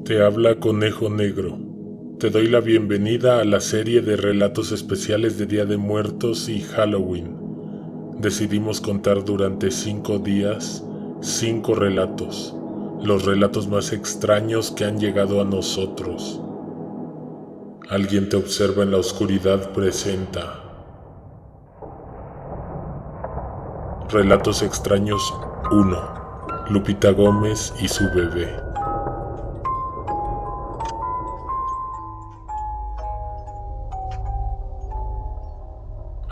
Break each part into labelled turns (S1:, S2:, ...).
S1: Te habla Conejo Negro. Te doy la bienvenida a la serie de relatos especiales de Día de Muertos y Halloween. Decidimos contar durante 5 días 5 relatos, los relatos más extraños que han llegado a nosotros. Alguien te observa en la oscuridad presenta Relatos extraños 1. Lupita Gómez y su bebé.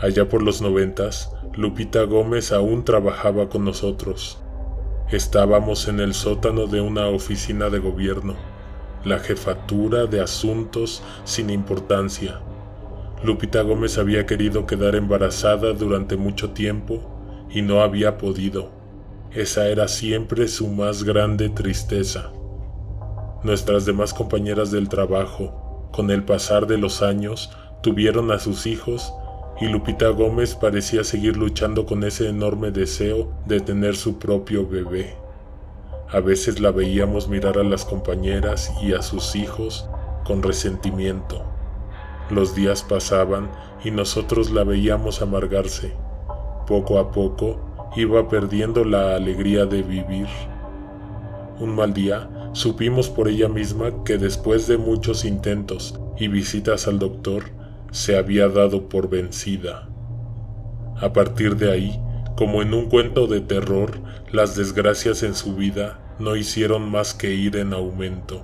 S1: Allá por los 90s, Lupita Gómez aún trabajaba con nosotros. Estábamos en el sótano de una oficina de gobierno, la jefatura de asuntos sin importancia. Lupita Gómez había querido quedar embarazada durante mucho tiempo y no había podido. Esa era siempre su más grande tristeza. Nuestras demás compañeras del trabajo, con el pasar de los años, tuvieron a sus hijos y Lupita Gómez parecía seguir luchando con ese enorme deseo de tener su propio bebé. A veces la veíamos mirar a las compañeras y a sus hijos con resentimiento. Los días pasaban y nosotros la veíamos amargarse. Poco a poco iba perdiendo la alegría de vivir. Un mal día supimos por ella misma que después de muchos intentos y visitas al doctor, se había dado por vencida. A partir de ahí, como en un cuento de terror, las desgracias en su vida no hicieron más que ir en aumento.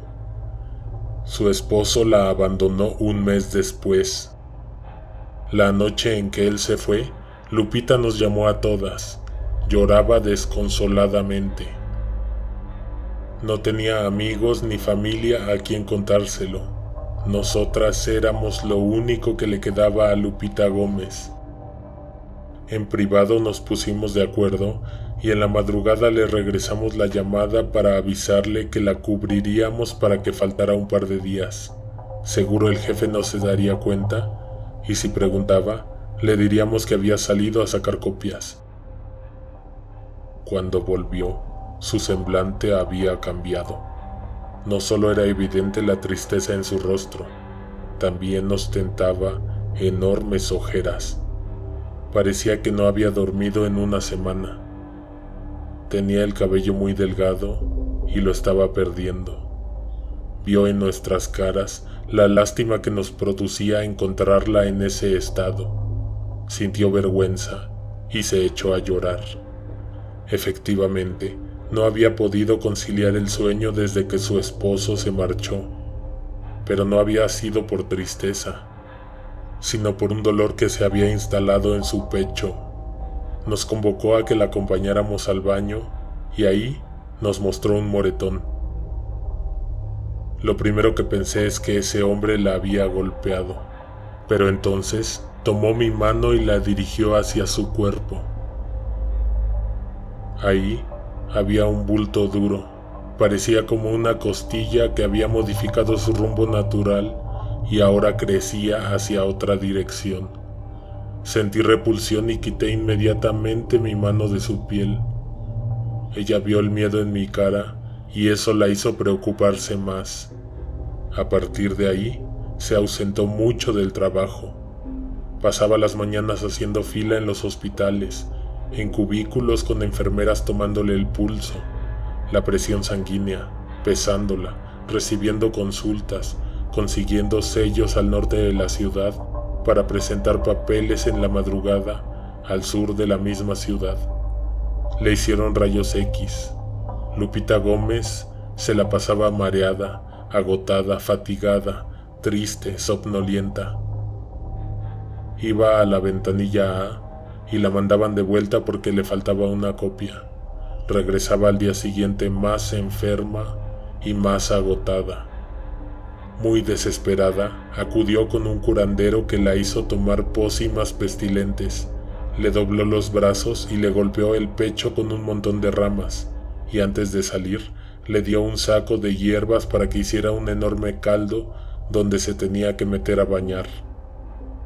S1: Su esposo la abandonó un mes después. La noche en que él se fue, Lupita nos llamó a todas. Lloraba desconsoladamente. No tenía amigos ni familia a quien contárselo. Nosotras éramos lo único que le quedaba a Lupita Gómez. En privado nos pusimos de acuerdo y en la madrugada le regresamos la llamada para avisarle que la cubriríamos para que faltara un par de días. Seguro el jefe no se daría cuenta y si preguntaba, le diríamos que había salido a sacar copias. Cuando volvió, su semblante había cambiado. No solo era evidente la tristeza en su rostro, también ostentaba enormes ojeras. Parecía que no había dormido en una semana. Tenía el cabello muy delgado y lo estaba perdiendo. Vio en nuestras caras la lástima que nos producía encontrarla en ese estado. Sintió vergüenza y se echó a llorar. Efectivamente, no había podido conciliar el sueño desde que su esposo se marchó, pero no había sido por tristeza, sino por un dolor que se había instalado en su pecho. Nos convocó a que la acompañáramos al baño y ahí nos mostró un moretón. Lo primero que pensé es que ese hombre la había golpeado, pero entonces tomó mi mano y la dirigió hacia su cuerpo. Ahí había un bulto duro, parecía como una costilla que había modificado su rumbo natural y ahora crecía hacia otra dirección. Sentí repulsión y quité inmediatamente mi mano de su piel. Ella vio el miedo en mi cara y eso la hizo preocuparse más. A partir de ahí, se ausentó mucho del trabajo. Pasaba las mañanas haciendo fila en los hospitales, en cubículos con enfermeras tomándole el pulso, la presión sanguínea, pesándola, recibiendo consultas, consiguiendo sellos al norte de la ciudad para presentar papeles en la madrugada al sur de la misma ciudad. Le hicieron rayos X. Lupita Gómez se la pasaba mareada, agotada, fatigada, triste, somnolienta. Iba a la ventanilla A y la mandaban de vuelta porque le faltaba una copia. Regresaba al día siguiente más enferma y más agotada. Muy desesperada, acudió con un curandero que la hizo tomar pócimas pestilentes. Le dobló los brazos y le golpeó el pecho con un montón de ramas, y antes de salir, le dio un saco de hierbas para que hiciera un enorme caldo donde se tenía que meter a bañar.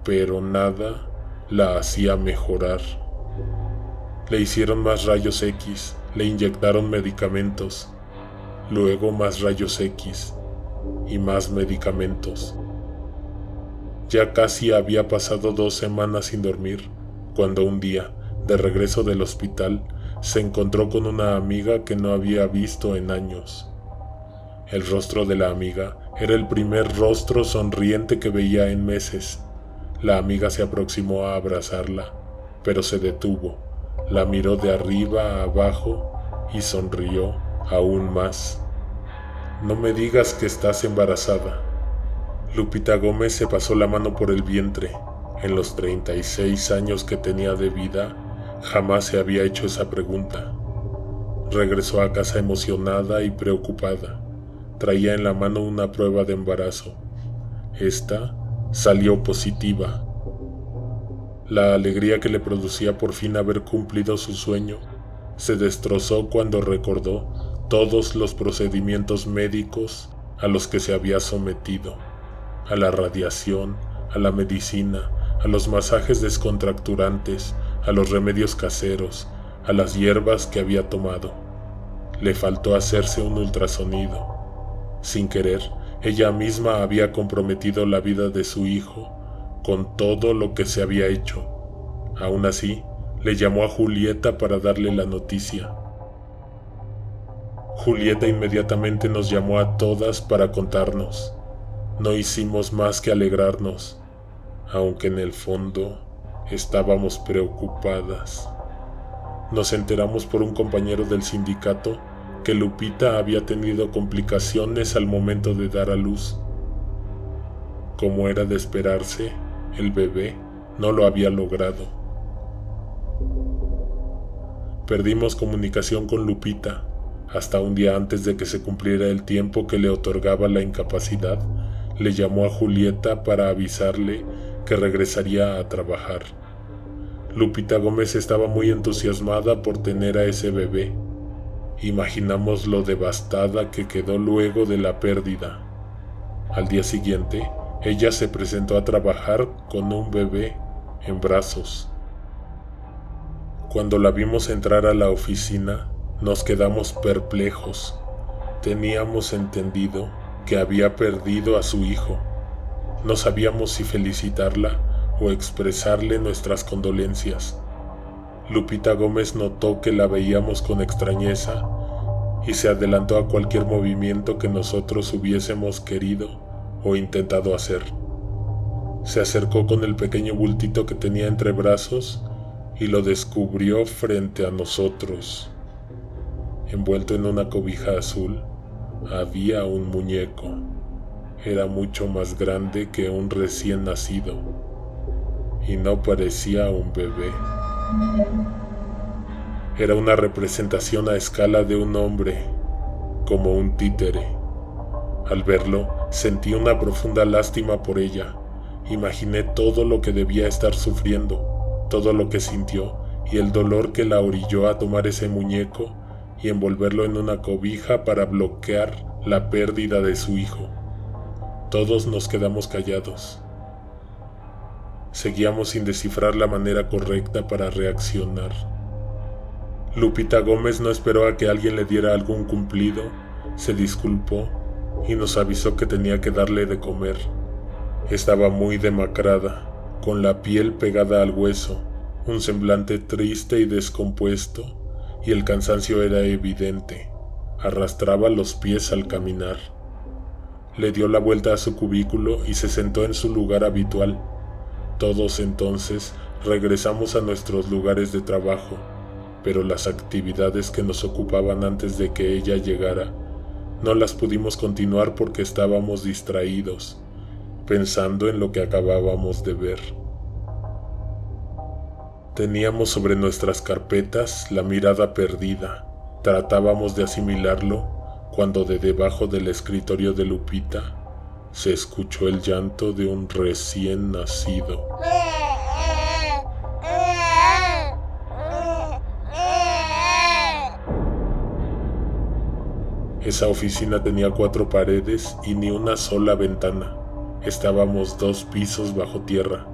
S1: Pero nada la hacía mejorar. Le hicieron más rayos X, le inyectaron medicamentos, luego más rayos X, y más medicamentos. Ya casi había pasado 2 semanas sin dormir, cuando un día, de regreso del hospital, se encontró con una amiga que no había visto en años. El rostro de la amiga era el primer rostro sonriente que veía en meses. La amiga se aproximó a abrazarla, pero se detuvo, la miró de arriba a abajo y sonrió aún más. «No me digas que estás embarazada». Lupita Gómez se pasó la mano por el vientre. En los 36 años que tenía de vida, jamás se había hecho esa pregunta. Regresó a casa emocionada y preocupada. Traía en la mano una prueba de embarazo. Esta salió positiva. La alegría que le producía por fin haber cumplido su sueño se destrozó cuando recordó todos los procedimientos médicos a los que se había sometido, a la radiación, a la medicina, a los masajes descontracturantes, a los remedios caseros, a las hierbas que había tomado. Le faltó hacerse un ultrasonido. Sin querer, ella misma había comprometido la vida de su hijo con todo lo que se había hecho. Aún así, le llamó a Julieta para darle la noticia. Julieta inmediatamente nos llamó a todas para contarnos. No hicimos más que alegrarnos, aunque en el fondo estábamos preocupadas. Nos enteramos por un compañero del sindicato que Lupita había tenido complicaciones al momento de dar a luz. Como era de esperarse, el bebé no lo había logrado. Perdimos comunicación con Lupita hasta un día antes de que se cumpliera el tiempo que le otorgaba la incapacidad. Le llamó a Julieta para avisarle que regresaría a trabajar. Lupita Gómez estaba muy entusiasmada por tener a ese bebé. Imaginamos lo devastada que quedó luego de la pérdida. Al día siguiente, ella se presentó a trabajar con un bebé en brazos. Cuando la vimos entrar a la oficina, nos quedamos perplejos. Teníamos entendido que había perdido a su hijo. No sabíamos si felicitarla o expresarle nuestras condolencias. Lupita Gómez notó que la veíamos con extrañeza y se adelantó a cualquier movimiento que nosotros hubiésemos querido o intentado hacer. Se acercó con el pequeño bultito que tenía entre brazos y lo descubrió frente a nosotros. Envuelto en una cobija azul, había un muñeco. Era mucho más grande que un recién nacido y no parecía un bebé. Era una representación a escala de un hombre, como un títere. Al verlo, sentí una profunda lástima por ella. Imaginé todo lo que debía estar sufriendo, todo lo que sintió y el dolor que la orilló a tomar ese muñeco y envolverlo en una cobija para bloquear la pérdida de su hijo. Todos nos quedamos callados. Seguíamos sin descifrar la manera correcta para reaccionar. Lupita Gómez no esperó a que alguien le diera algún cumplido, se disculpó y nos avisó que tenía que darle de comer. Estaba muy demacrada, con la piel pegada al hueso, un semblante triste y descompuesto, y el cansancio era evidente. Arrastraba los pies al caminar. Le dio la vuelta a su cubículo y se sentó en su lugar habitual. Todos entonces regresamos a nuestros lugares de trabajo, pero las actividades que nos ocupaban antes de que ella llegara no las pudimos continuar porque estábamos distraídos, pensando en lo que acabábamos de ver. Teníamos sobre nuestras carpetas la mirada perdida. Tratábamos de asimilarlo cuando de debajo del escritorio de Lupita se escuchó el llanto de un recién nacido. Esa oficina tenía 4 paredes y ni una sola ventana. Estábamos 2 pisos bajo tierra.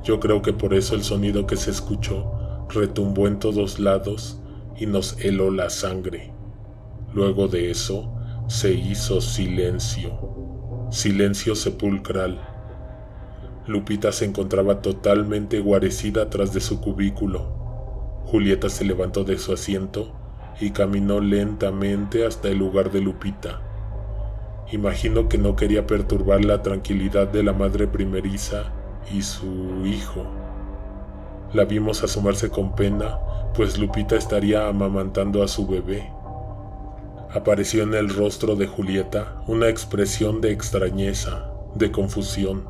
S1: Yo creo que por eso el sonido que se escuchó retumbó en todos lados y nos heló la sangre. Luego de eso, Se hizo silencio, silencio sepulcral. Lupita se encontraba totalmente guarecida atrás de su cubículo. Julieta se levantó de su asiento y caminó lentamente hasta el lugar de Lupita. Imagino que no quería perturbar la tranquilidad de la madre primeriza y su hijo. La vimos asomarse con pena, pues Lupita estaría amamantando a su bebé. Apareció en el rostro de Julieta una expresión de extrañeza, de confusión.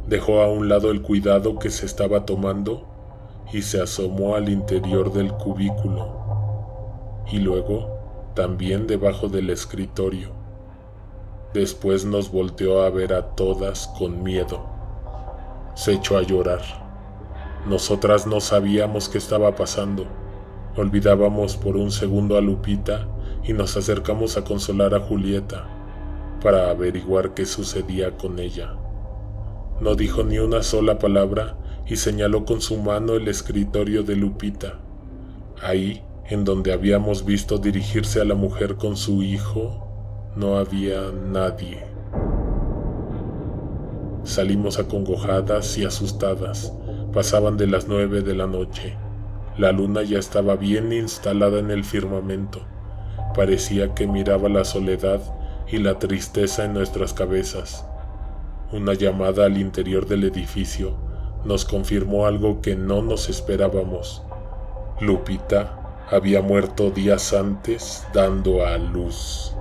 S1: Dejó a un lado el cuidado que se estaba tomando y se asomó al interior del cubículo, y luego también debajo del escritorio. Después nos volteó a ver a todas con miedo. Se echó a llorar. Nosotras no sabíamos qué estaba pasando. Olvidábamos por un segundo a Lupita y nos acercamos a consolar a Julieta para averiguar qué sucedía con ella. No dijo ni una sola palabra y señaló con su mano el escritorio de Lupita. Ahí, en donde habíamos visto dirigirse a la mujer con su hijo, no había nadie. Salimos acongojadas y asustadas. Pasaban de las 9 de la noche. La luna ya estaba bien instalada en el firmamento. Parecía que miraba la soledad y la tristeza en nuestras cabezas. Una llamada al interior del edificio nos confirmó algo que no nos esperábamos. Lupita había muerto días antes dando a luz.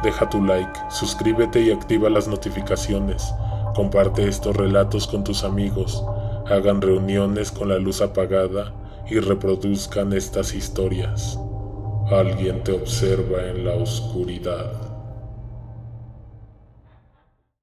S1: Deja tu like, suscríbete y activa las notificaciones. Comparte estos relatos con tus amigos. Hagan reuniones con la luz apagada y reproduzcan estas historias. Alguien te observa en la oscuridad.